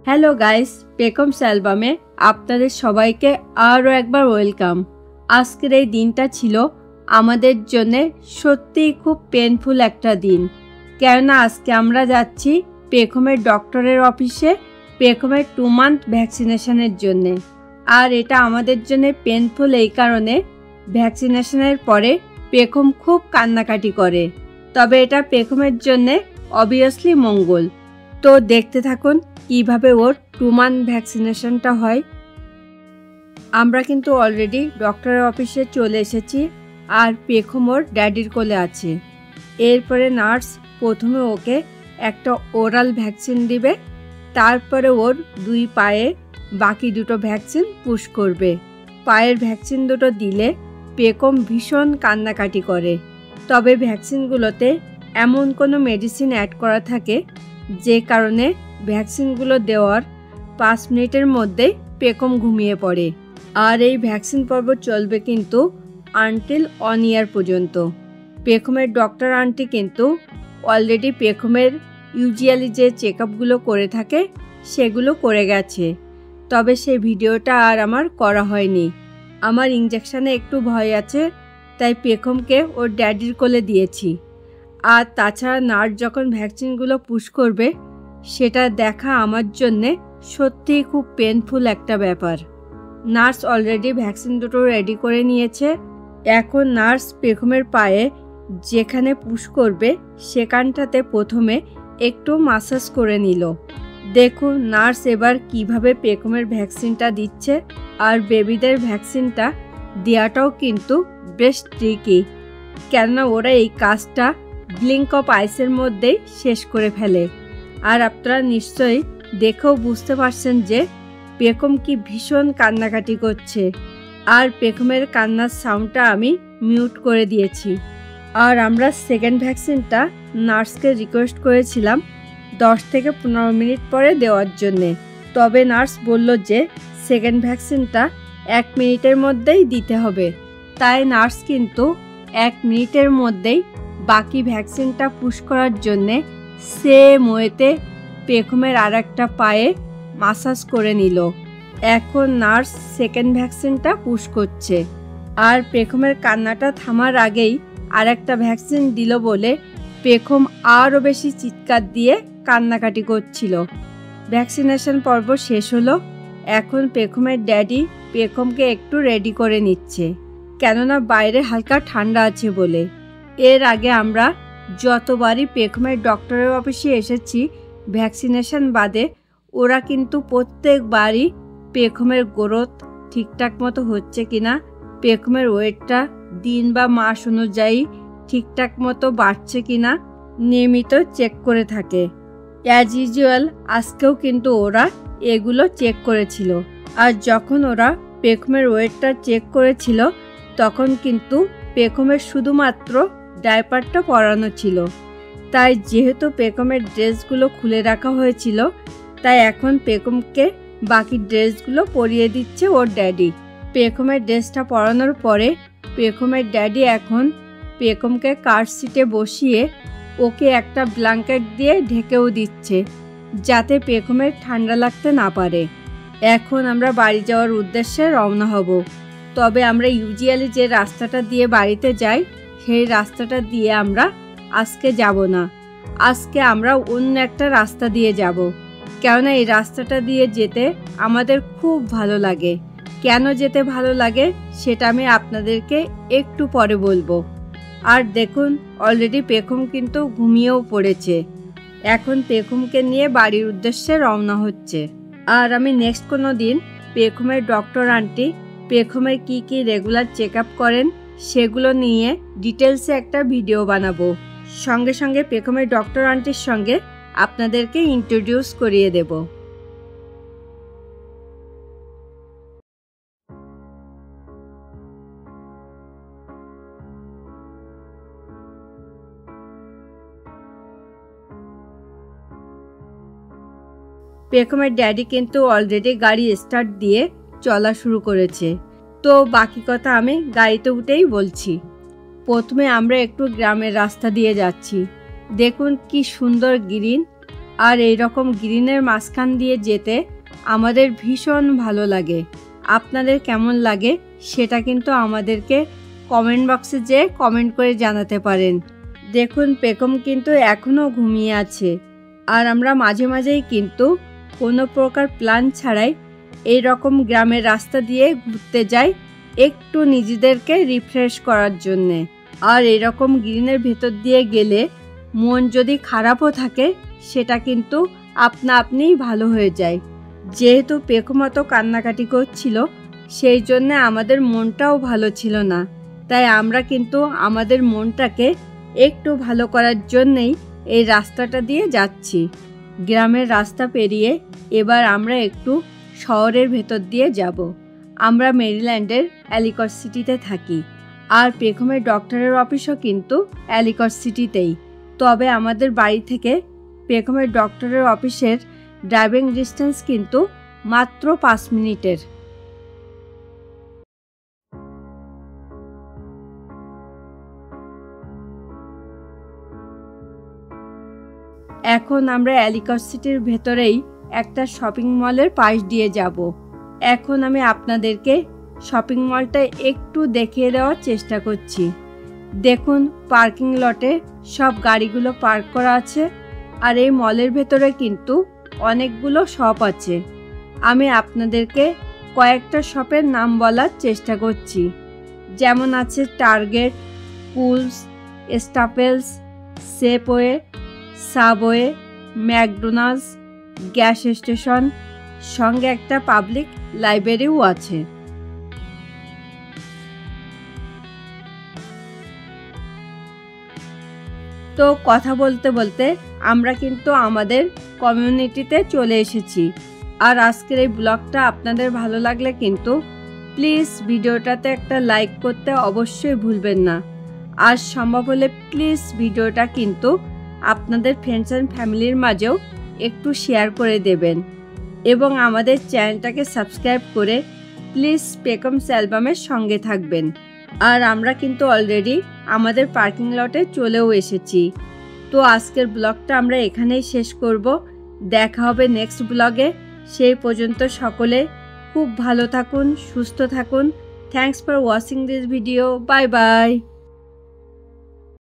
Hello guys, পেকমস অ্যালবামে আপনাদের সবাইকে আরও একবার ওয়েলকাম। আজকের এই দিনটা ছিল আমাদের জন্য সত্যিই খুব পেনফুল একটা দিন, কেননা আজকে আমরা যাচ্ছি পেকমের ডক্টরের অফিসে পেকমের 2 মান্থ ভ্যাকসিনেশনের জন্যে। আর এটা আমাদের জন্য পেনফুল এই কারণে, ভ্যাকসিনেশনের পরে পেকম খুব কান্নাকাটি করে, তবে এটা পেকমের জন্যে অবভিয়াসলি মঙ্গল। তো দেখতে থাকুন কিভাবে ওর 2 মান্থ ভ্যাকসিনেশনটা হয়। আমরা কিন্তু অলরেডি ডক্টরের অফিসে চলে এসেছি, আর পেখম ওর ড্যাডির কোলে আছে। এরপরে নার্স প্রথমে ওকে একটা ওরাল ভ্যাকসিন দিবে, তারপরে ওর 2 পায়ে বাকি 2টো ভ্যাকসিন পুশ করবে। পায়ের ভ্যাকসিন দুটো দিলে পেখম ভীষণ কান্নাকাটি করে, তবে ভ্যাকসিনগুলোতে এমন কোনো মেডিসিন অ্যাড করা থাকে যে কারণে ভ্যাকসিনগুলো দেওয়ার 5 মিনিটের মধ্যেই পেখম ঘুমিয়ে পড়ে। আর এই ভ্যাকসিন পর্ব চলবে কিন্তু আনটিল 1 ইয়ার পর্যন্ত। পেখমের ডক্টর আন্টি কিন্তু অলরেডি পেখমের ইউজুয়ালি যে চেক আপগুলো করে থাকে সেগুলো করে গেছে, তবে সেই ভিডিওটা আর আমার করা হয়নি। আমার ইঞ্জেকশানে একটু ভয় আছে, তাই পেখমকে ওর ড্যাডির কোলে দিয়েছি। আর তাছাড়া নার্স যখন ভ্যাকসিনগুলো পুশ করবে সেটা দেখা আমার জন্যে সত্যিই খুব পেনফুল একটা ব্যাপার। নার্স অলরেডি ভ্যাকসিন দুটো রেডি করে নিয়েছে। এখন নার্স পেখমের পায়ে যেখানে পুশ করবে সেখানটাতে প্রথমে একটু মাসাজ করে নিল। দেখুন নার্স এবার কিভাবে পেখমের ভ্যাকসিনটা দিচ্ছে। আর বেবিদের ভ্যাকসিনটা দেওয়াটাও কিন্তু বেশ ট্রিকি, কেননা ওরা এই কাজটা ব্লিঙ্ক অফ আইসের মধ্যেই শেষ করে ফেলে। আর আপনারা নিশ্চয়ই দেখেও বুঝতে পারছেন যে পেখম কি ভীষণ কান্নাকাটি করছে। আর পেখমের কান্নার সাউন্ডটা আমি মিউট করে দিয়েছি। আর আমরা সেকেন্ড ভ্যাকসিনটা নার্সকে রিকোয়েস্ট করেছিলাম 10 থেকে 15 মিনিট পরে দেওয়ার জন্যে, তবে নার্স বলল যে সেকেন্ড ভ্যাকসিনটা 1 মিনিটের মধ্যেই দিতে হবে। তাই নার্স কিন্তু 1 মিনিটের মধ্যেই বাকি ভ্যাকসিনটা পুশ করার জন্যে সেম ওয়েতে পেখমের আর একটা পায়ে মাসাজ করে নিল। এখন নার্স সেকেন্ড ভ্যাকসিনটা পুশ করছে। আর পেখমের কান্নাটা থামার আগেই আর একটা ভ্যাকসিন দিল বলে পেখম আরও বেশি চিৎকার দিয়ে কান্নাকাটি করছিল। ভ্যাকসিনেশন পর্ব শেষ হলো। এখন পেখমের ড্যাডি পেখমকে একটু রেডি করে নিচ্ছে, কেননা বাইরে হালকা ঠান্ডা আছে বলে। এর আগে আমরা যতবারই পেখমের ডক্টরের অফিসে এসেছি ভ্যাকসিনেশন বাদে, ওরা কিন্তু প্রত্যেকবারই পেখমের গ্রোথ ঠিকঠাক মতো হচ্ছে কিনা, পেখমের ওয়েটটা দিন বা মাস অনুযায়ী ঠিকঠাক মতো বাড়ছে কিনা নিয়মিত চেক করে থাকে। অ্যাজ ইউজুয়াল আজকেও কিন্তু ওরা এগুলো চেক করেছিল। আর যখন ওরা পেখমের ওয়েটটা চেক করেছিল তখন কিন্তু পেখমের শুধুমাত্র ডায়পারটা পরানো ছিল। তাই যেহেতু পেখমের ড্রেসগুলো খুলে রাখা হয়েছিল, তাই এখন পেখমকে বাকি ড্রেসগুলো পরিয়ে দিচ্ছে ওর ড্যাডি। পেখমের ড্রেসটা পরানোর পরে পেখমের ড্যাডি এখন পেখমকে কার সিটে বসিয়ে ওকে একটা ব্ল্যাঙ্কেট দিয়ে ঢেকেও দিচ্ছে, যাতে পেখমের ঠান্ডা লাগতে না পারে। এখন আমরা বাড়ি যাওয়ার উদ্দেশ্যে রওনা হব, তবে আমরা ইউজুয়ালি যে রাস্তাটা দিয়ে বাড়িতে যাই সেই রাস্তাটা দিয়ে আমরা আজকে যাব না। আজকে আমরা অন্য একটা রাস্তা দিয়ে যাব, কেননা এই রাস্তাটা দিয়ে যেতে আমাদের খুব ভালো লাগে। কেন যেতে ভালো লাগে সেটা আমি আপনাদেরকে একটু পরে বলবো। আর দেখুন অলরেডি পেখম কিন্তু ঘুমিয়েও পড়েছে। এখন পেখমকে নিয়ে বাড়ির উদ্দেশ্যে রওনা হচ্ছে। আর আমি নেক্সট কোনো দিন পেখমের ডক্টর আন্টি পেখমের কি কি রেগুলার চেক আপ করেন সেগুলো নিয়ে ডিটেলসে একটা ভিডিও বানাবো। সঙ্গে সঙ্গে পেখমের ডক্টর আন্টির সঙ্গে আপনাদেরকে ইন্ট্রোডিউস করিয়ে দেব। পেখমের ড্যাডি কিন্তু অলরেডি গাড়ি স্টার্ট দিয়ে চলা শুরু করেছে। তো বাকি কথা আমি গাড়িতে উঠেই বলছি। প্রথমে আমরা একটু গ্রামের রাস্তা দিয়ে যাচ্ছি। দেখুন কি সুন্দর গ্রিন আর এই রকম গ্রিনের মাঝখান দিয়ে যেতে আমাদের ভীষণ ভালো লাগে। আপনাদের কেমন লাগে সেটা কিন্তু আমাদেরকে কমেন্ট বক্সে যেয়ে কমেন্ট করে জানাতে পারেন। দেখুন পেখম কিন্তু এখনও ঘুমিয়ে আছে। আর আমরা মাঝে মাঝেই কিন্তু কোনো প্রকার প্ল্যান ছাড়াই এই রকম গ্রামের রাস্তা দিয়ে ঘুরতে যাই একটু নিজেদেরকে রিফ্রেশ করার জন্যে। আর এরকম গ্রিনের ভেতর দিয়ে গেলে মন যদি খারাপও থাকে সেটা কিন্তু আপনা আপনিই ভালো হয়ে যায়। যেহেতু পেখম অত কান্নাকাটি করছিল সেই জন্যে আমাদের মনটাও ভালো ছিল না, তাই আমরা কিন্তু আমাদের মনটাকে একটু ভালো করার জন্যেই এই রাস্তাটা দিয়ে যাচ্ছি। গ্রামের রাস্তা পেরিয়ে এবার আমরা একটু শহরের ভেতর দিয়ে যাব। আমরা মেরিল্যান্ডের অ্যালিকট সিটিতে থাকি, আর পেখমের ডক্টরের অফিসও কিন্তু অ্যালিকট সিটিতেই। তবে আমাদের বাড়ি থেকে পেখমের ডক্টরের অফিসের ড্রাইভিং ডিস্টেন্স কিন্তু মাত্র 5 মিনিটের। এখন আমরা অ্যালিকট সিটির ভেতরেই একটা শপিং মলের পাশ দিয়ে যাব। এখন আমি আপনাদেরকে শপিং মলটা একটু দেখিয়ে দেওয়ার চেষ্টা করছি। দেখুন পার্কিং লটে সব গাড়িগুলো পার্ক করা আছে, আর এই মলের ভেতরে কিন্তু অনেকগুলো শপ আছে। আমি আপনাদেরকে কয়েকটা শপের নাম বলার চেষ্টা করছি। যেমন আছে Target, Kohl's, Staples, Safeway, Subway, McDonald's, gas station, সঙ্গে একটা পাবলিক লাইব্রেরিও আছে। তো কথা বলতে বলতে আমরা কিন্তু আমাদের কমিউনিটিতে চলে এসেছি। আর আজকের এই ব্লগটা আপনাদের ভালো লাগলে কিন্তু প্লিজ ভিডিওটাতে একটা লাইক করতে অবশ্যই ভুলবেন না। আর সম্ভব হলে প্লিজ ভিডিওটা কিন্তু আপনাদের ফ্রেন্ডস অ্যান্ড ফ্যামিলির মাঝেও একটু শেয়ার করে দেবেন, এবং আমাদের চ্যানেলটাকে সাবস্ক্রাইব করে প্লিজ পেখমস অ্যালবামের সঙ্গে থাকবেন। আর আমরা কিন্তু অলরেডি আমাদের পার্কিং লটে চলেও এসেছি। তো আজকের ব্লগটা আমরা এখানেই শেষ করব। দেখা হবে নেক্সট ব্লগে। সেই পর্যন্ত সকলে খুব ভালো থাকুন, সুস্থ থাকুন। Thanks for watching this video. Bye bye.